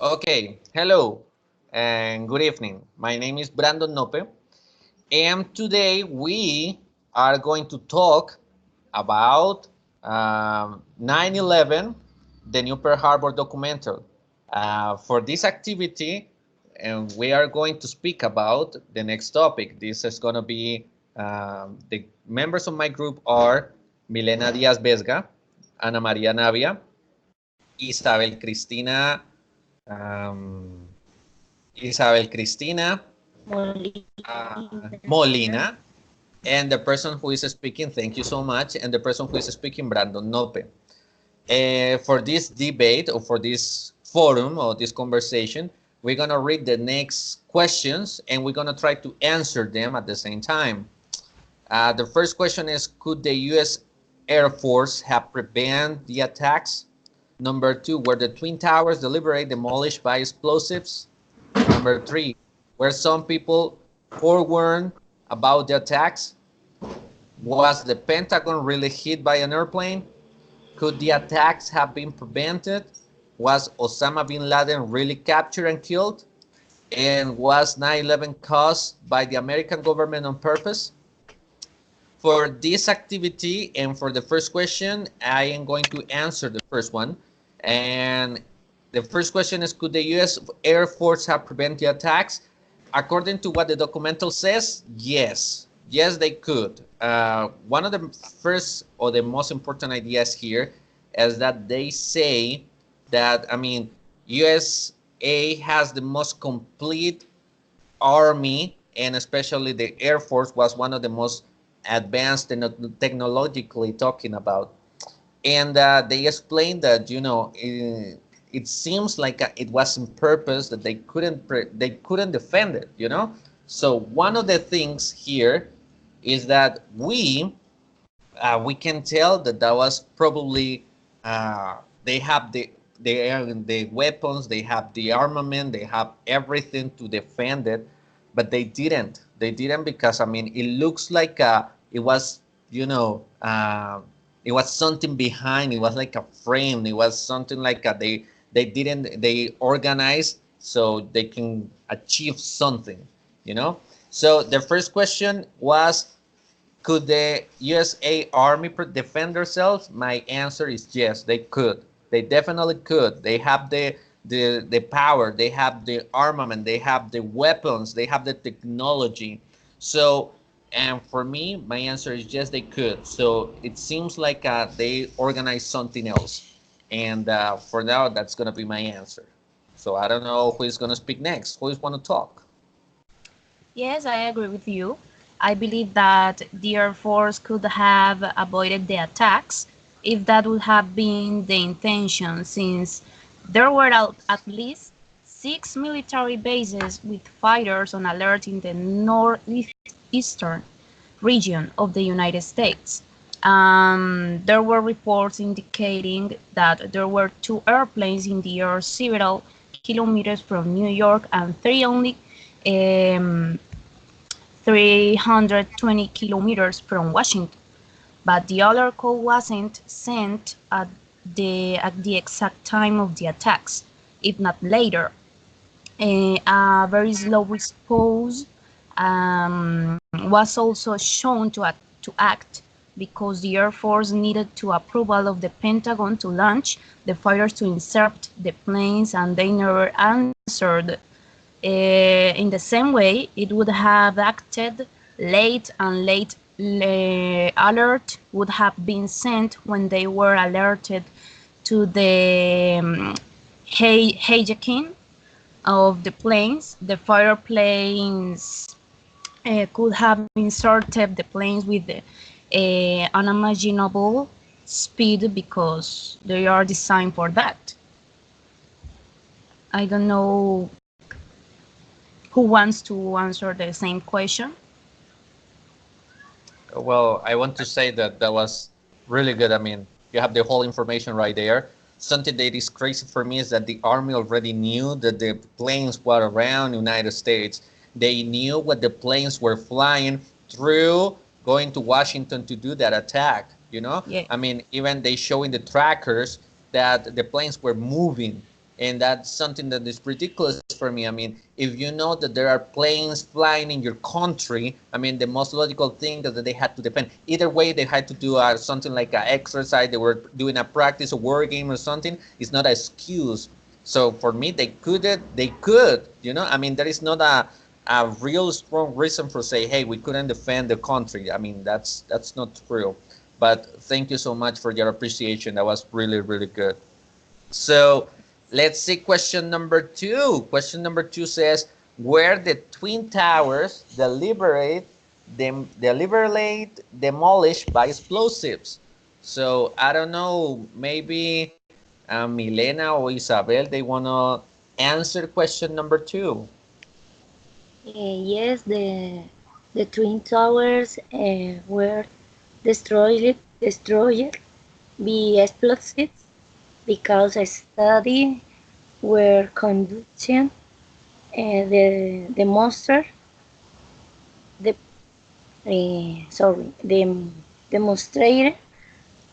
Okay, hello and good evening. My name is Brandon Nope, and today we are going to talk about 9/11, the new Pearl Harbor documentary. For this activity, and we are going to speak about the next topic. This is going to be the members of my group are Milena Diaz Vesga, Ana Maria Navia, Isabel Cristina. Um, Isabel Cristina Molina, and the person who is speaking, thank you so much, and the person who is speaking, Brandon Nope. For this debate or for this forum or this conversation, we're going to read the next questions and we're going to try to answer them at the same time. The first question is, could the U.S. Air Force have prevented the attacks? Number two, were the Twin Towers deliberately demolished by explosives? Number three, were some people forewarned about the attacks? Was the Pentagon really hit by an airplane? Could the attacks have been prevented? Was Osama bin Laden really captured and killed? And was 9/11 caused by the American government on purpose? For this activity and for the first question, I am going to answer the first one. And the first question is, could the U.S. Air Force have prevented the attacks? According to what the documental says, yes. Yes, they could. One of the first or the most important ideas here is that they say that, USA has the most complete army, and especially the Air Force was one of the most advanced and technologically talking about. And they explained that it seems like it was on purpose that they couldn't defend it. So one of the things here is that we can tell that that was probably they have the weapons, they have the armament, they have everything to defend it, but they didn't. They didn't because it looks like it was it was something behind. It was like a frame. It was something like they organized so they can achieve something. You know. So the first question was, could the USA Army defend themselves? My answer is yes, they could. They definitely could. They have the power, they have the armament, they have the weapons, they have the technology. So, and for me, my answer is yes, they could. So it seems like they organized something else. And for now, that's going to be my answer. So I don't know who is going to speak next. Who is going to talk? Yes, I agree with you. I believe that the Air Force could have avoided the attacks if that would have been the intention, since there were at least six military bases with fighters on alert in the northeastern region of the United States. There were reports indicating that there were two airplanes in the air several kilometers from New York and three only um, 320 kilometers from Washington, but the other call wasn't sent at the exact time of the attacks, if not later. A very slow response was also shown to act because the Air Force needed to approval of the Pentagon to launch the fighters to intercept the planes, and they never answered. In the same way, it would have acted late, and late alert would have been sent when they were alerted to the hijacking of the planes. The fighter planes could have inserted the planes with unimaginable speed because they are designed for that. I don't know who wants to answer the same question. Well, I want to say that that was really good. You have the whole information right there. Something that is crazy for me is that the army already knew that the planes were around the United States. They knew what the planes were flying through, going to Washington to do that attack. Yeah. Even they show in the trackers that the planes were moving. And that's something that is ridiculous for me. I mean, if you know that there are planes flying in your country, I mean, the most logical thing that they had to defend. Either way, they had to do something like an exercise. They were doing a practice, a war game, or something. It's not an excuse. So for me, they couldn't. They could. I mean, there is not a real strong reason for say, hey, we couldn't defend the country. I mean, that's not true. But thank you so much for your appreciation. That was really, really good. So let's see question number two. Question number two says, were the Twin Towers deliberately demolished by explosives? So I don't know, maybe Milena or Isabel, they want to answer question number two. Yes, the twin towers were destroyed by explosives because a study were conducted. The monster, the the demonstrated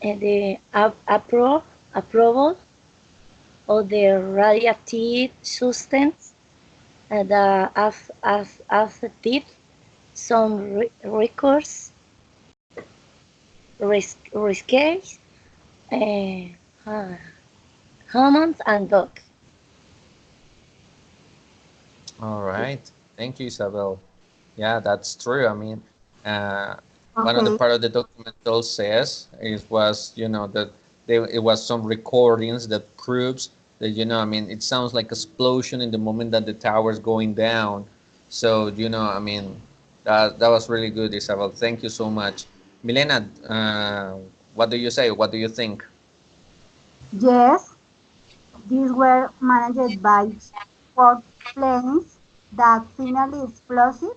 the approval of the radioactive substance that affected some records, risky, uh, humans and dogs. All right. Thank you, Isabel. Yeah, that's true. I mean, uh, one of the Okay. part of the documental says it was, that it was some recordings that proves that, I mean, it sounds like explosion in the moment that the tower's going down. So, I mean, that was really good, Isabel. Thank you so much. Milena, what do you say? What do you think? Yes, these were managed by port planes that finally explosive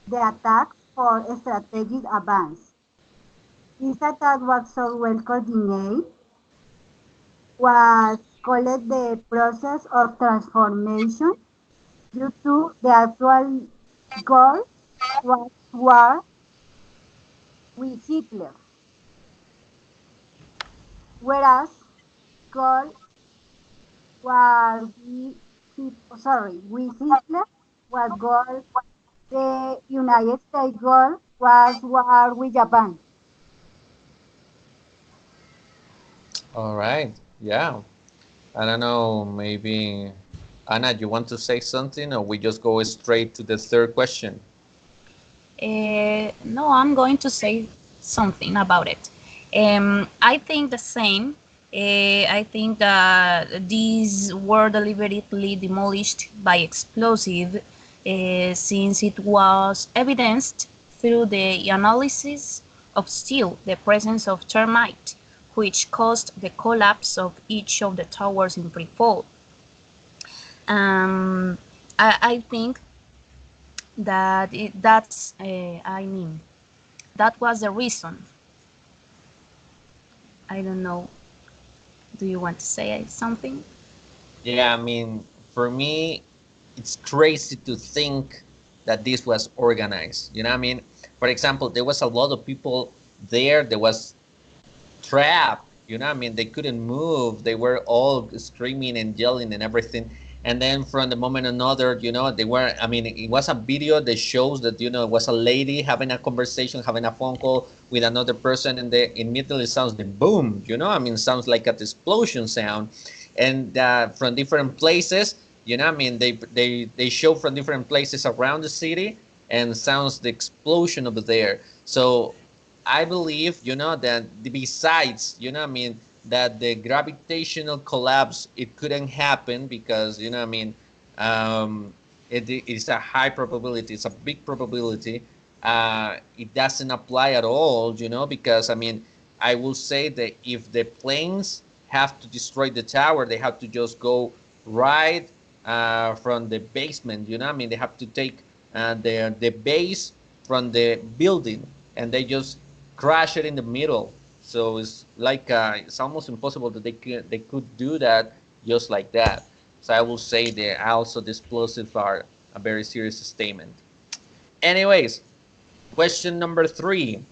the attacks for strategic advance. This attack was so well coordinated was called the process of transformation due to the actual goal was war with Hitler, whereas goal war with with Hitler was goal the United States goal was war with Japan. All right. Yeah. I don't know. Maybe, Anna, you want to say something, or we just go straight to the third question? No, I'm going to say something about it. I think the same. I think that these were deliberately demolished by explosive, since it was evidenced through the analysis of steel the presence of termite, which caused the collapse of each of the towers in pre-fall. Um, I think that I mean, that was the reason. I don't know. Do you want to say something? Yeah, I mean, for me, it's crazy to think that this was organized. You know what I mean? For example, there was a lot of people there. There was trapped. You know, I mean, they couldn't move. They were all screaming and yelling and everything. And then from the moment another, they were. I mean, it was a video that shows that it was a lady having a conversation, having a phone call with another person, and the immediately sounds the boom. I mean, sounds like an explosion sound, and from different places. I mean, they show from different places around the city, and sounds the explosion over there. So I believe, that besides, I mean, that the gravitational collapse, it couldn't happen because, I mean, um, it's a high probability, it's a big probability. It doesn't apply at all, because, I mean, I will say that if the planes have to destroy the tower, they have to just go right from the basement, I mean, they have to take the base from the building, and they just crash it in the middle. So it's like it's almost impossible that they could do that just like that. So I will say that also the explosives are a very serious statement. Anyways, question number three: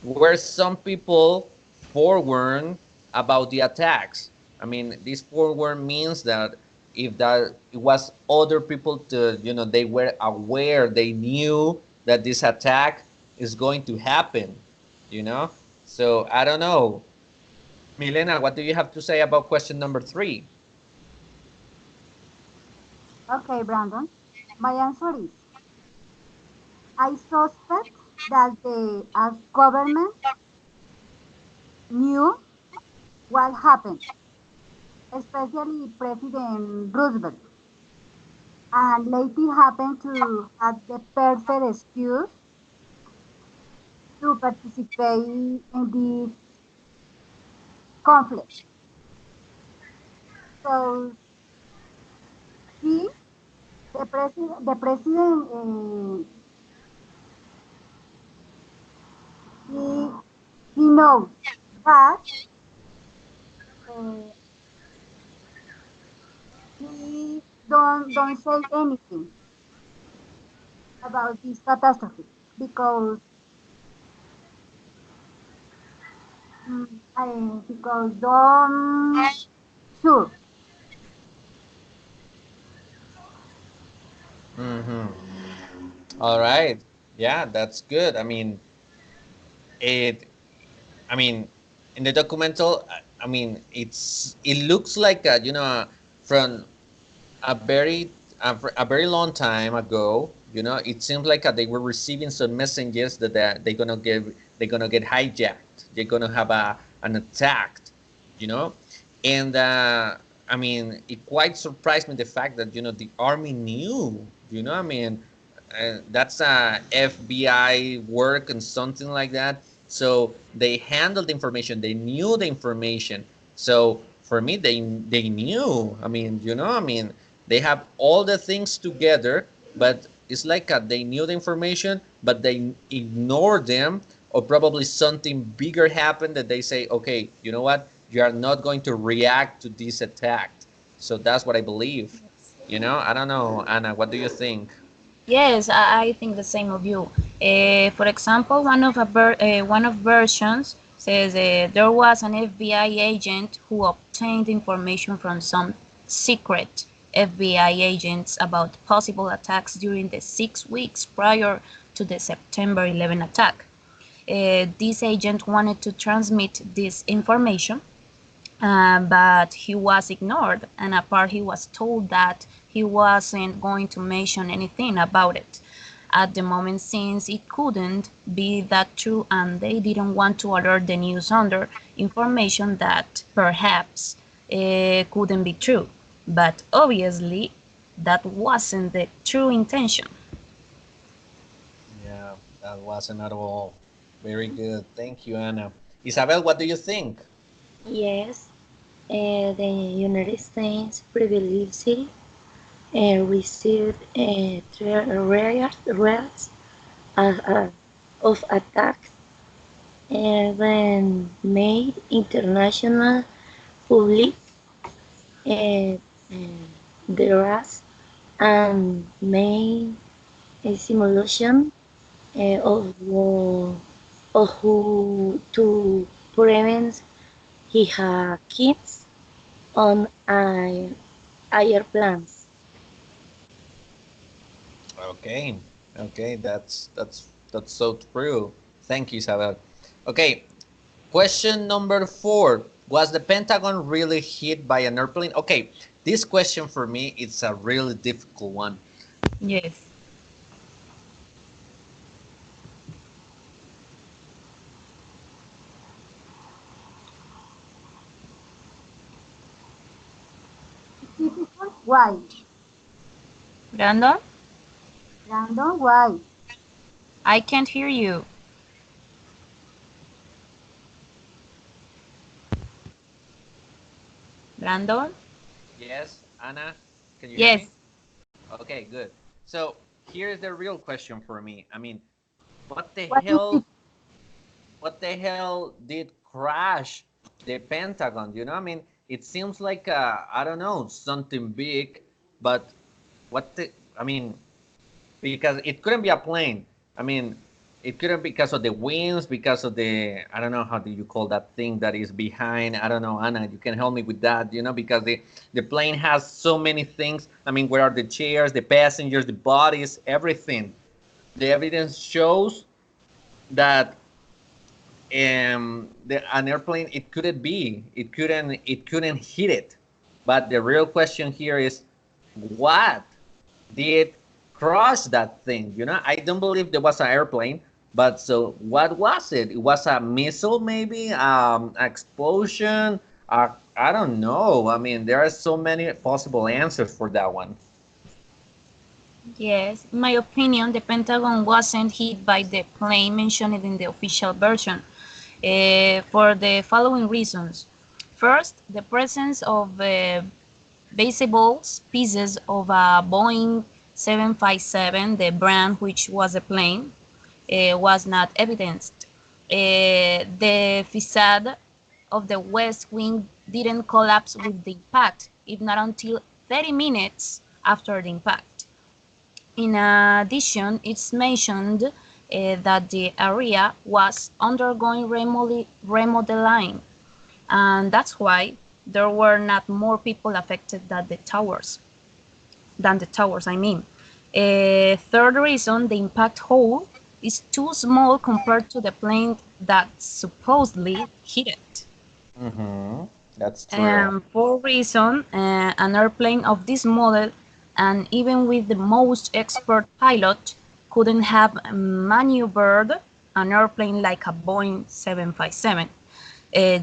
were some people forewarned about the attacks? I mean, this forewarned means that if that it was other people to, they were aware, they knew that this attack is going to happen, you know. So I don't know. Milena, what do you have to say about question number 3? Okay, Brandon. My answer is I suspect that the government knew what happened, especially President Roosevelt, and lately happened to have the perfect excuse to participate in this conflict. So he, the president, he he knows, but uh, he don't say anything about this catastrophe because because don't sure. Mm-hmm. All right. Yeah, that's good. It I mean, in the documental, it looks like from a very long time ago. It seems like they were receiving some messages that they're gonna get hijacked. They're gonna have an attack, you know, and it quite surprised me the fact that the army knew. That's FBI work and something like that. So they handled the information. They knew the information. So for me, they knew. They have all the things together, but it's like they knew the information, but they ignored them, or probably something bigger happened that they say, okay, you know what? You are not going to react to this attack. So that's what I believe. I don't know, Anna. What do you think? Yes, I think the same of you. For example, one of versions says there was an FBI agent who obtained information from some secret FBI agents about possible attacks during the 6 weeks prior to the September 11 attack. This agent wanted to transmit this information, but he was ignored, and apart he was told that he wasn't going to mention anything about it at the moment since it couldn't be that true, and they didn't want to alert the news under information that perhaps couldn't be true. But obviously, that wasn't the true intention. Yeah, that wasn't at all. Very good. Thank you, Anna. Isabel, what do you think? Yes, the United States previously received threats of attacks when made international public uh, threats and made a simulation of who to prevent he had kids on airplanes. Okay, okay, that's so true. Thank you, Isabel. Okay, question number 4. Was the Pentagon really hit by an airplane? Okay, this question for me it's a really difficult one. Yes. Difficult? Why? Brandon, Brandon, why? I can't hear you. Brandon? Yes, Anna, can you hear me? Yes. Okay, good. So here's the real question for me. What the What is hell? it? What the hell did crash the Pentagon? It seems like I don't know, something big, but what the? Because it couldn't be a plane. I mean, it couldn't because of the winds, because of the, I don't know, how do you call that thing that is behind? I don't know, Anna, you can help me with that, because the plane has so many things. I mean, where are the chairs, the passengers, the bodies, everything. The evidence shows that an airplane, it couldn't be, it couldn't hit it. But the real question here is, what did crush that thing? I don't believe there was an airplane, but so what was it? It was a missile, maybe, explosion. I don't know. I mean, there are so many possible answers for that one. Yes, in my opinion, the Pentagon wasn't hit by the plane mentioned in the official version, for the following reasons. First, the presence of baseball pieces of a Boeing 757, the brand which was a plane, was not evidenced. The facade of the west wing didn't collapse with the impact, if not until 30 minutes after the impact. In addition, it's mentioned that the area was undergoing remodeling, and that's why there were not more people affected than the towers, I mean. A third reason, the impact hole is too small compared to the plane that supposedly hit it. Mm-hmm. That's true. Fourth reason, an airplane of this model, and even with the most expert pilot, couldn't have maneuvered an airplane like a Boeing 757,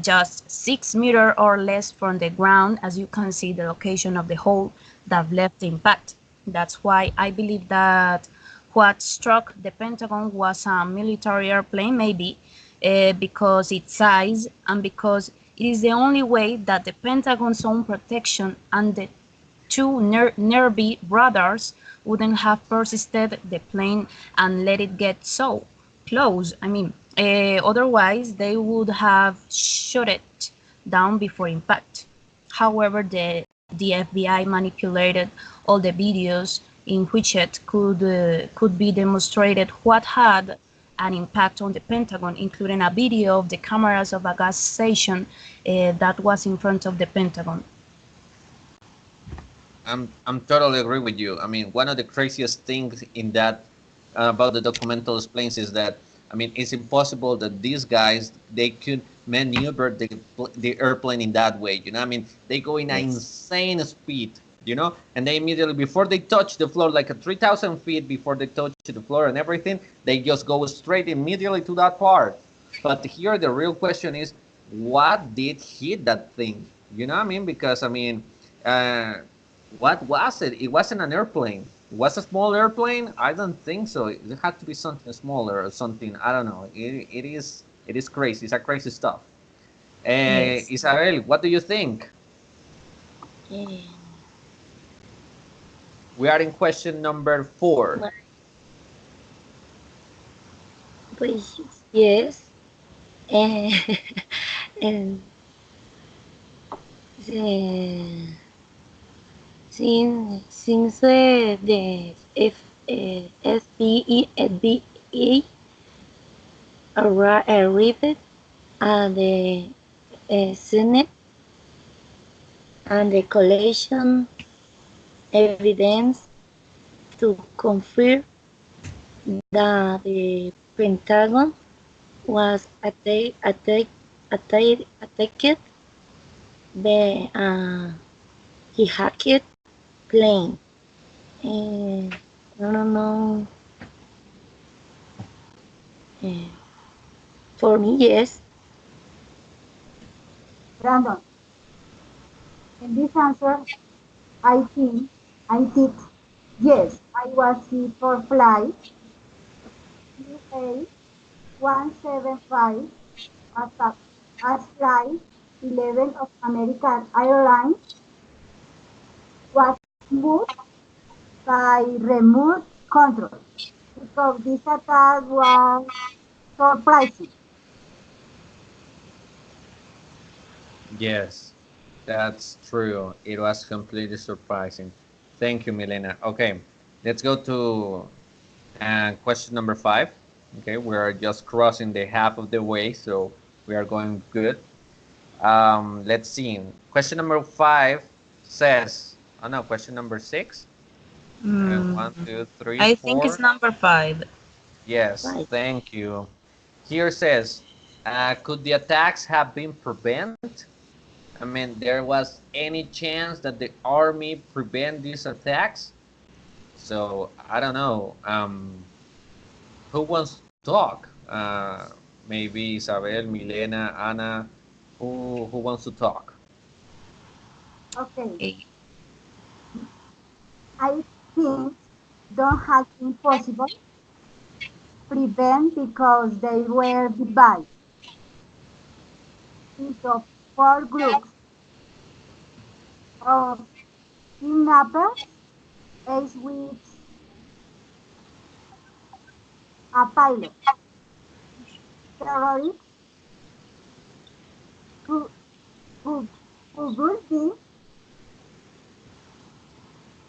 just 6 meters or less from the ground, as you can see the location of the hole that left the impact. That's why I believe that what struck the Pentagon was a military airplane, maybe, because its size and because it is the only way that the Pentagon's own protection and the two nearby radars wouldn't have persisted the plane and let it get so close. I mean, otherwise they would have shut it down before impact. However, the FBI manipulated all the videos in which it could be demonstrated what had an impact on the Pentagon, including a video of the cameras of a gas station that was in front of the Pentagon. I'm totally agree with you. I mean, one of the craziest things in that, about the documental explains, is that, I mean, it's impossible that these guys, they could maneuver the airplane in that way. I mean, they go in an Yes. insane speed. And they immediately, before they touch the floor, like a 3,000 feet before they touch the floor and everything, they just go straight immediately to that part. But here the real question is, what did hit that thing? You know what I mean? Because I mean, uh, what was it? It wasn't an airplane. It was a small airplane. I don't think so. It had to be something smaller or something. I don't know. It is crazy. It's a crazy stuff. Yes. Isabel, what do you think? Eh, We are in question number 4. well, pues, yes. Eh, and eh, since the FBI arrived at the Senate and the collection evidence to confirm that the Pentagon was attacked by he hacked plane. I don't know. Uh, for me, yes. Brandon, in this answer, I think I picked yes. I was here for flight QA 175 as flight 11 of American Airlines was moved by remote control because this attack was surprising. Yes, that's true. It was completely surprising. Thank you, Milena. Okay, let's go to question number 5. Okay, we are just crossing the half of the way, so we are going good. Let's see. Question number 5 says, oh no, question number 6. And Mm, one, two, three, I think it's four. number 5. Yes, Right. thank you. Here says, could the attacks have been prevented? I mean, there was any chance that the army prevent these attacks? So I don't know. Who wants to talk? Maybe Isabel, Milena, Anna. Who wants to talk? Okay, Okay. I think don't have been possible prevent because they were divided into four groups of kidnappers, each with a pilot, terrorists who, who, who would be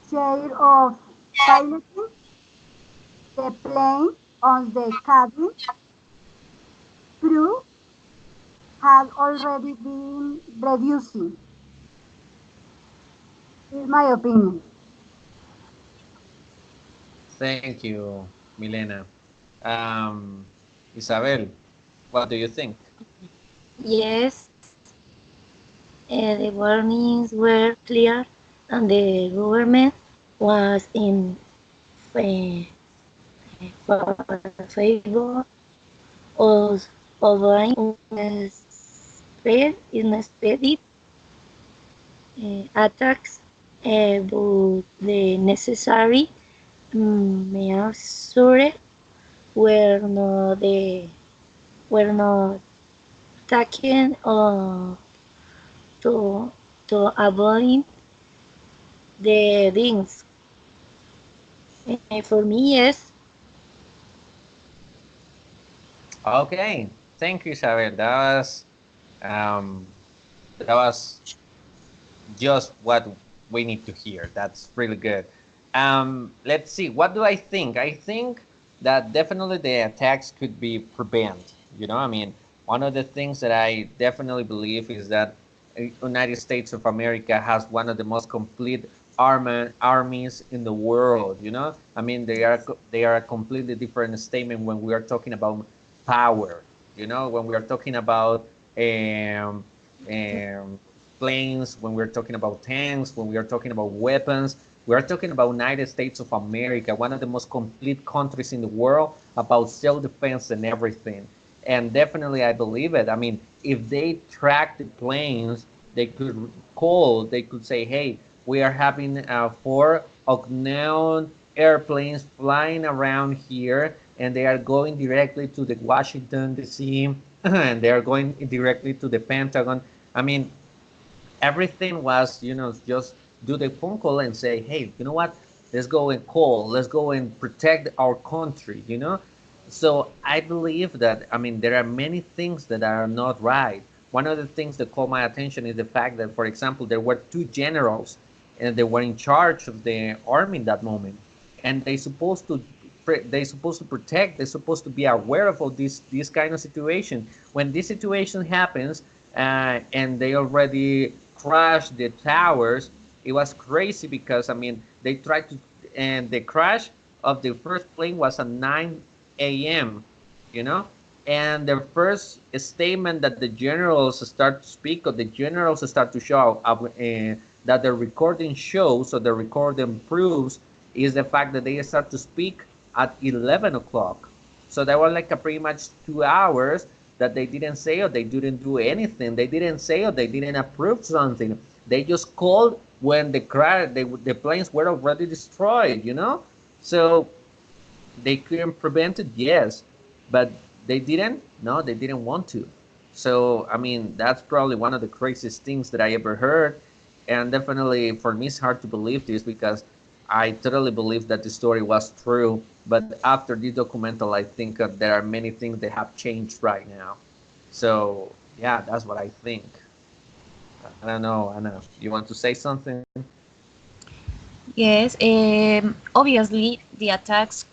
chair of piloting the plane on the cabin crew had already been reducing, is my opinion. Thank you, Milena. Um, Isabel, what do you think? Yes, the warnings were clear, and the government was in fa- favor of avoiding unexpected attacks, but the necessary measures were not were not taken to avoid the things. For me, yes. Okay, thank you, Isabel. Um, that was just what we need to hear. That's really good. Let's see. What do I think? I think that definitely the attacks could be prevented. I mean, one of the things that I definitely believe is that United States of America has one of the most complete armies in the world. I mean, they are a completely different statement when we are talking about power. When we are talking about um, um, planes, when we're talking about tanks, when we are talking about weapons, we are talking about United States of America, one of the most complete countries in the world about self-defense and everything. And definitely, I believe it. I mean, if they track the planes, they could call, they could say, hey, we are having 4 unknown airplanes flying around here, and they are going directly to the Washington, D.C., and they are going directly to the Pentagon. I mean, everything was, just do the phone call and say, hey, you know what? Let's go and call. Let's go and protect our country. So I believe that, I mean, there are many things that are not right. One of the things that caught my attention is the fact that, for example, there were 2 generals and they were in charge of the army in that moment. And they supposed to protect, they're supposed to be aware of all this kind of situation. When this situation happens, and they already crashed the towers. It was crazy because, I mean, they tried to, and the crash of the first plane was at 9 a.m. You know, and the first statement that the generals start to speak, or the generals start to show up, that the recording shows, or the recording proves, is the fact that they start to speak at 11 o'clock. So there were like a pretty much 2 hours that they didn't say, or they didn't do anything. They didn't say, or they didn't approve something. They just called when the planes were already destroyed. So they couldn't prevent it, yes, but they didn't. No, they didn't want to. So I mean, that's probably one of the craziest things that I ever heard, and definitely for me, it's hard to believe this because I totally believe that the story was true. But after this documental, I think there are many things that have changed right now. So yeah, that's what I think. I don't know, Anna. You want to say something? Yes, obviously the attacks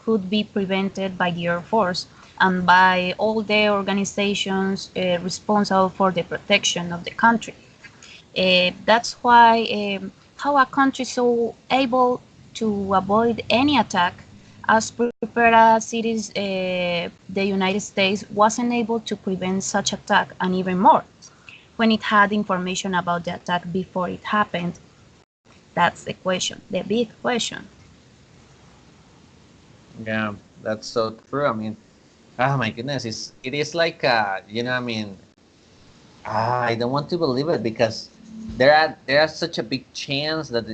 could be prevented by the Air Force and by all the organizations responsible for the protection of the country. That's why how a country so able to avoid any attack as prepared as it is the United States wasn't able to prevent such attack and even more when it had information about the attack before it happened. That's the question, the big question. Yeah, that's so true. I mean, oh my goodness, it is like I mean, I don't want to believe it because there are such a big chance that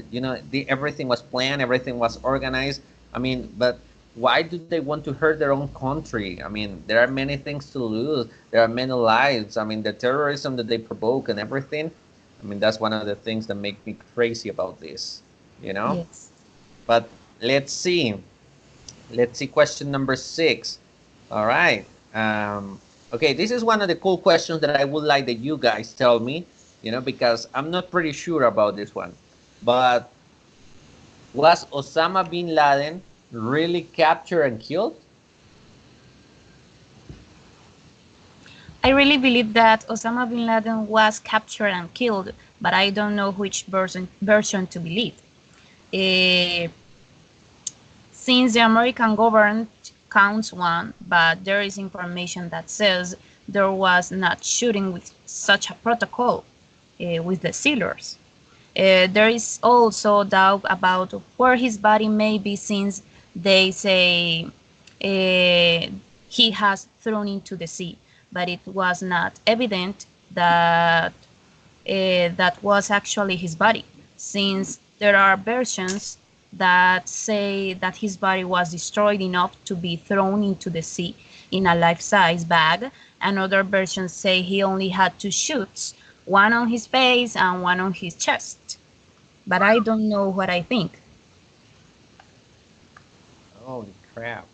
everything was planned, everything was organized. I mean, but why do they want to hurt their own country? I mean, there are many things to lose. There are many lives. I mean, the terrorism that they provoke and everything. I mean, that's one of the things that make me crazy about this. You know. Yes. But let's see. Let's see question number 6. All right. Okay, this is one of the cool questions that I would like that you guys tell me, because I'm not pretty sure about this one. But was Osama bin Laden really captured and killed? I really believe that Osama bin Laden was captured and killed, but I don't know which version to believe. Eh, Since the American government counts one, but there is information that says there was not shooting with such a protocol with the sealers. There is also doubt about where his body may be since they say he has thrown into the sea, but it was not evident that that was actually his body, since there are versions that say that his body was destroyed enough to be thrown into the sea in a life-size bag, and other versions say he only had two shoots, one on his face and one on his chest. But I don't know what I think. Holy crap.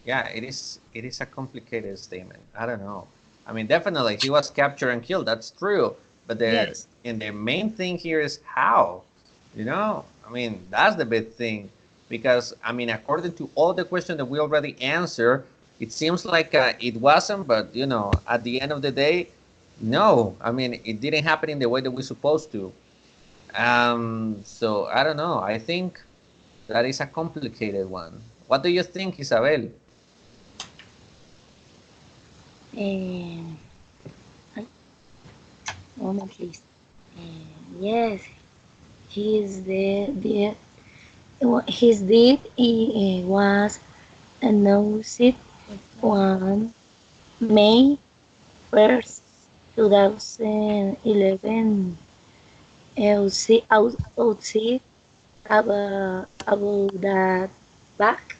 Yeah, it is a complicated statement. I don't know. I mean, definitely he was captured and killed. That's true. But Yes. the main thing here is how. I mean, that's the big thing. Because I mean, according to all the questions that we already answered, it seems like it wasn't. But at the end of the day, no. I mean, it didn't happen in the way that we're supposed to. So I don't know. I think that is a complicated one. What do you think, Isabel? Um, Moment, please. Yes, his deed was announced on May 1st, 2011, outside about that back,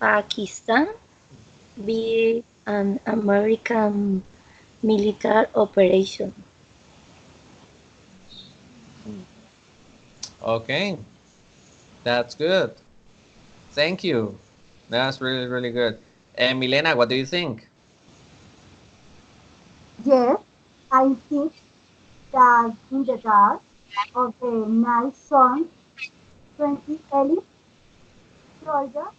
Pakistan, be an American military operation. Okay, that's good. Thank you. That's really, really good. And Milena, what do you think? Yes, I think that in the dark of the night sun, 20 elite soldiers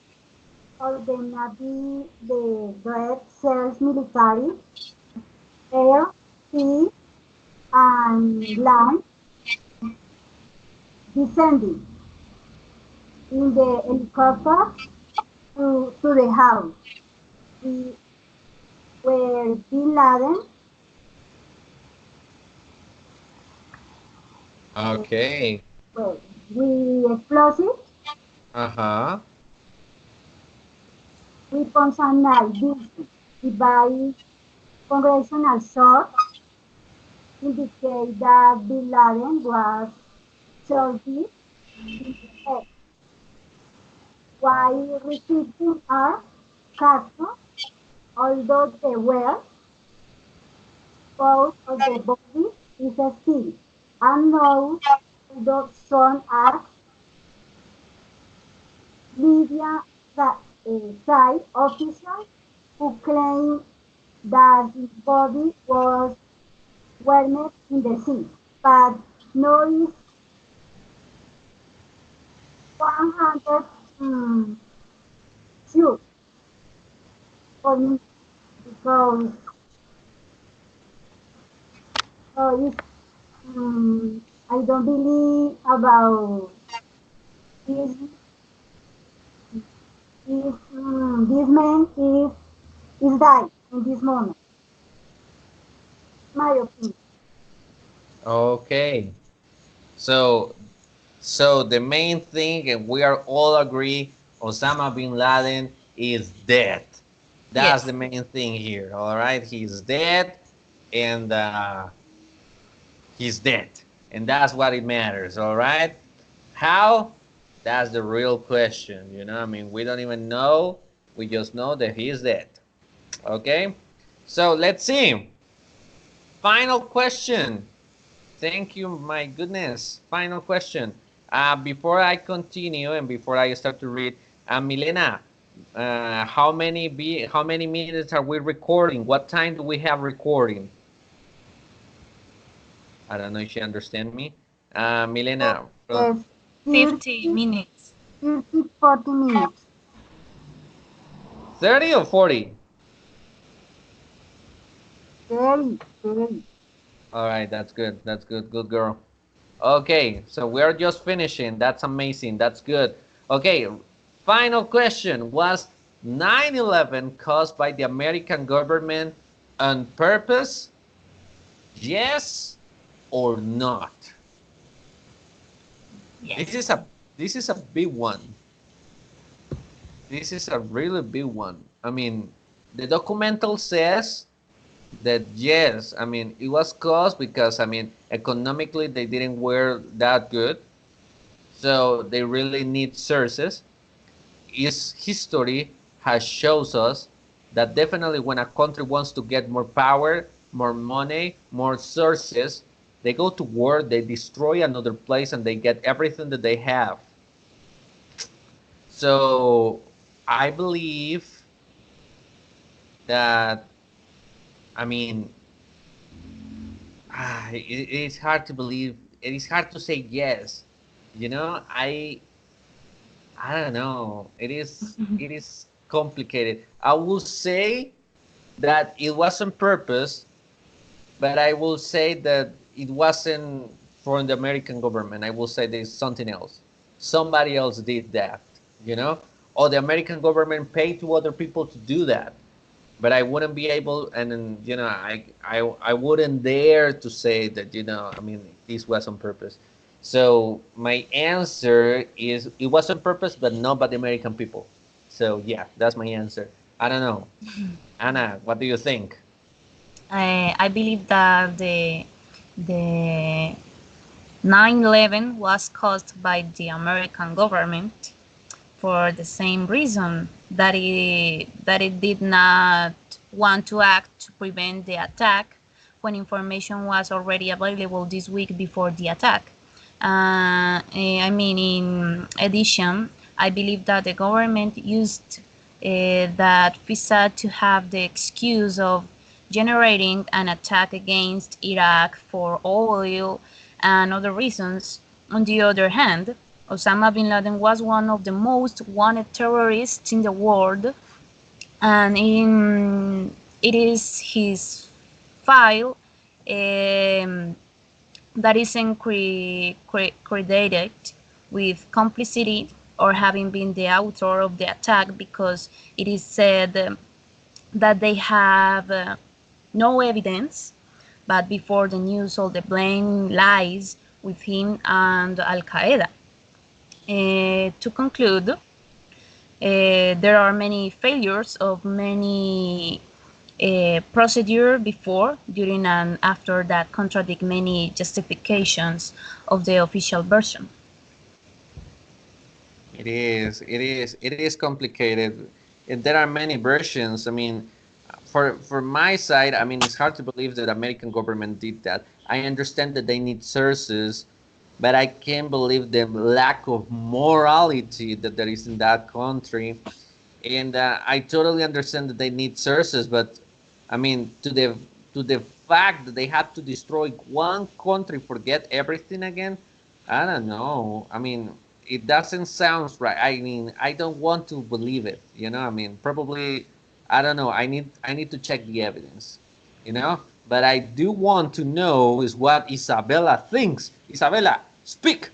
of the Navy, the Red Cells military, air, sea, and land descending in the helicopter to the house we, where Bin Laden Okay. well, with explosives, Uh-huh. weapons and night vision device congressional source indicate that Bin Laden was shot in the head while receiving are captured, although the well both of the body is still unknown, although some are Libya side officials who claim that his body was buried in the sea, but no is 100% Mm, sure, for me, because it's, I don't believe about this, this man is died in this moment. My opinion. Okay. So so the main thing, and we are all agree, Osama bin Laden is dead. That's the Yes, main thing here. All right, he's dead, and he's dead, and that's what it matters. All right, how? That's the real question. I mean, we don't even know. We just know that he's dead. Okay, so let's see. Final question. Thank you, my goodness. Final question. Before I continue and before I start to read, Milena, how many minutes are we recording? What time do we have recording? I don't know if you understand me. Milena, Yes, 50 30, minutes. 30, 40 minutes. 30 or 40? Very, very. All right, that's good. That's good. Good girl. Okay, so we're just finishing. That's amazing. That's good. Okay, final question. Was 9/11 caused by the American government on purpose? Yes or not? This Yes. is a this is a big one. This is a really big one. I mean, the documental says that yes, I mean, it was caused because I mean, economically they didn't wear that good. So they really need sources. Is history has shows us that definitely when a country wants to get more power, more money, more sources, they go to war, they destroy another place, and they get everything that they have. So I believe that I mean it's hard to believe. It is hard to say yes. I don't know. It is complicated. I will say that it was on purpose, but I will say that it wasn't from the American government. I will say there's something else. Somebody else did that, you know, or the American government paid to other people to do that. But I wouldn't be able, and then, I wouldn't dare to say that, I mean, this was on purpose. So my answer is it was on purpose, but not by the American people. So yeah, that's my answer. I don't know. Anna, what do you think? I believe that the 9/11 was caused by the American government for the same reason that it did not want to act to prevent the attack when information was already available this week before the attack. I mean, in addition, I believe that the government used that visa to have the excuse of generating an attack against Iraq for oil and other reasons. On the other hand, Osama bin Laden was one of the most wanted terrorists in the world, and it is his file that isn't credited with complicity or having been the author of the attack because it is said that they have no evidence, but before the news, all the blame lies with him and Al Qaeda. To conclude, there are many failures of many procedure before, during, and after that contradict many justifications of the official version. It is complicated. And there are many versions. I mean, for my side, I mean, it's hard to believe that American government did that. I understand that they need sources, but I can't believe the lack of morality that there is in that country. And I totally understand that they need sources, but I mean, to the fact that they had to destroy one country, forget everything again. I don't know. I mean, it doesn't sound right. I mean, I don't want to believe it. I mean, probably, I don't know. I need to check the evidence. You know, but I do want to know is what Isabella thinks. Isabella, speak.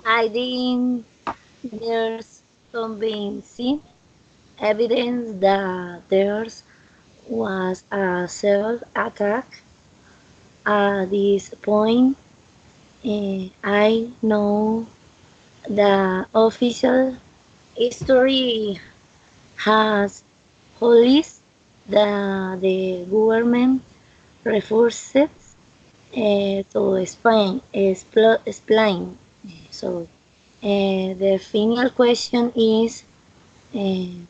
I think there's convincing evidence that there was a cell attack. At this point, I know the official history has police the government refuses to explain. So the final question is,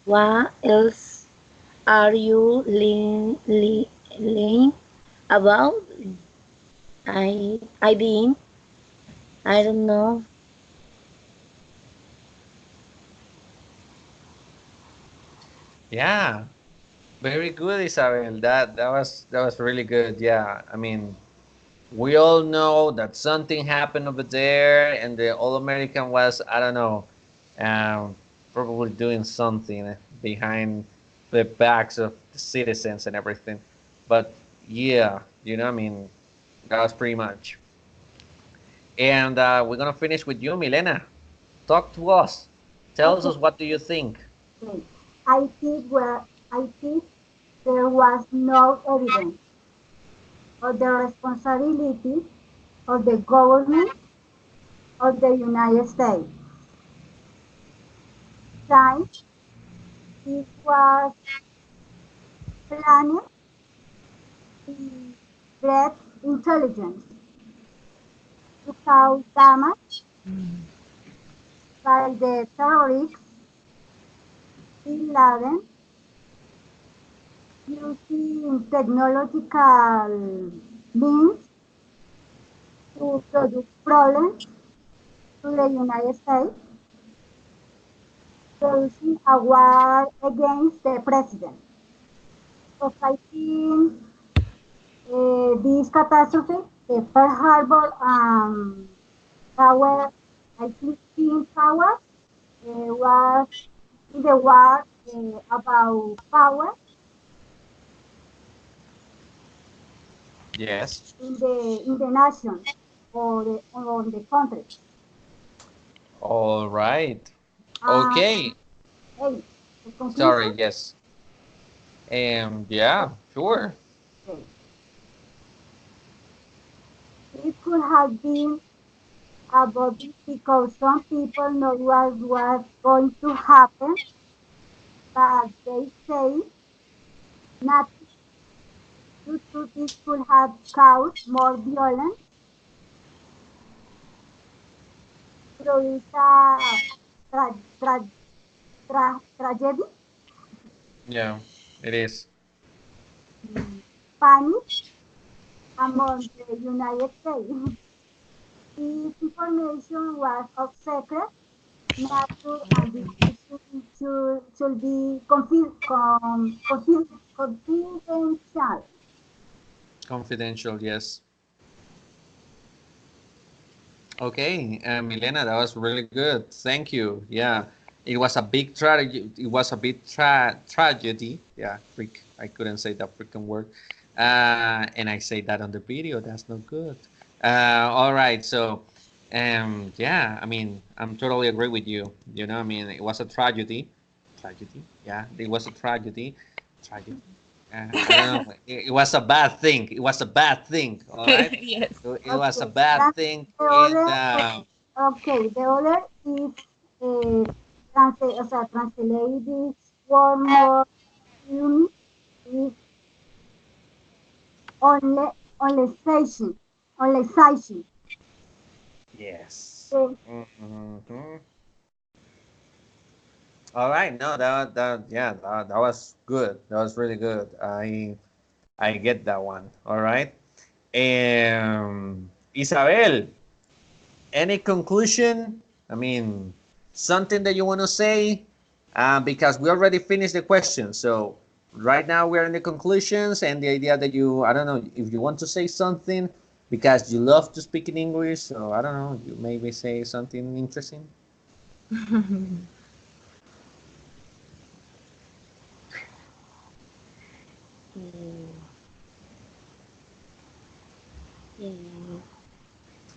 what else are you lying about? I being, I don't know. Yeah, very good, Isabel. That was really good. Yeah, I mean, we all know that something happened over there, and the All American was, I don't know, um, probably doing something behind the backs of the citizens and everything. But yeah, I mean, that was pretty much. And we're gonna finish with you, Milena. Talk to us. Tell Okay, us what do you think? okay. I think there was no evidence of the responsibility of the government of the United States. Time it was planned with great intelligence to cause damage by the terrorists Bin Laden using technological means to produce problems to the United States, producing a war against the president. Because I think this catastrophe, the Pearl Harbor Tower, I think Twin Towers, was in the war about power Yes. in the nation or the country. All right. And Okay. hey, the conclusion, Sorry. Yes. Yeah. Sure. okay, it could have been about it because some people know what was going to happen, but they say nothing due to this could have caused more violence, produce a tra- tra- tragedy, Yeah. It is. panic among the United States. This information was of secret nature and it should be confidential. Confidential. Yes. Okay, Milena, that was really good. Thank you. Yeah, it was a big tragedy. It was a big tragedy. Yeah, freak. I couldn't say that freaking word. And I say that on the video. That's not good. All right. So, yeah. I mean, I'm totally agree with you. I mean, it was a tragedy. Tragedy. Yeah, it was a tragedy. Tragedy. I don't know. It was a bad thing. It was a bad thing. All right. Yes. It was a Okay, bad and thing, the and other, okay, the other is translate this one more unit is only onlization, onlization. yes. The, Mhm. All right. No, that yeah, that was good. That was really good. I get that one. All right. Isabel, any conclusion? I mean, something that you want to say? Because we already finished the question. So right now we're in the conclusions and the idea that I don't know if you want to say something because you love to speak in English. So I don't know. You maybe say something interesting. Mm, mm,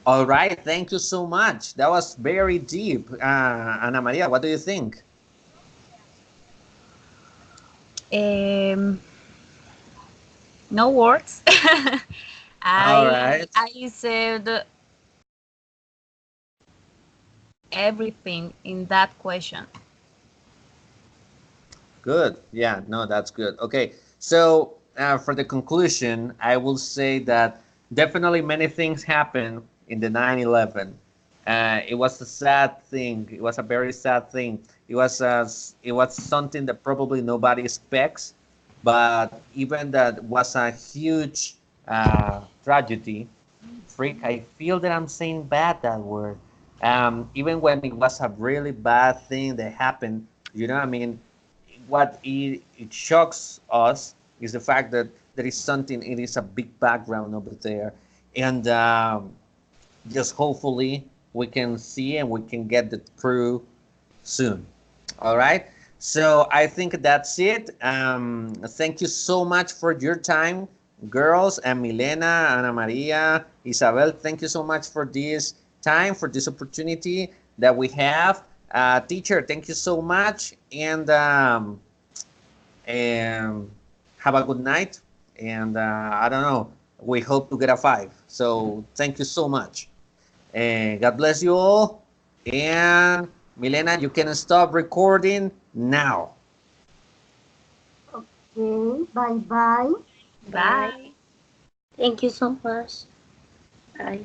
All right. Thank you so much. That was very deep. Ana Maria, what do you think? um, no words. All I right. I said everything in that question. Good. Yeah, no, that's good. Okay. So, for the conclusion, I will say that definitely many things happened in the 9/11. It was a sad thing. It was a very sad thing. It was something that probably nobody expects, but even that was a huge tragedy. Freak, I feel that I'm saying bad that word. Even when it was a really bad thing that happened, I mean, it shocks us is the fact that there is something, it is a big background over there. And just hopefully we can see and we can get the crew soon. All right. So I think that's it. Thank you so much for your time, girls, and Milena, Ana Maria, Isabel. Thank you so much for this time, for this opportunity that we have. Teacher, thank you so much. And have a good night. And I don't know, we hope to get a 5. So thank you so much. And God bless you all. And Milena, you can stop recording now. Okay, bye bye. bye. Bye. Thank you so much. Bye.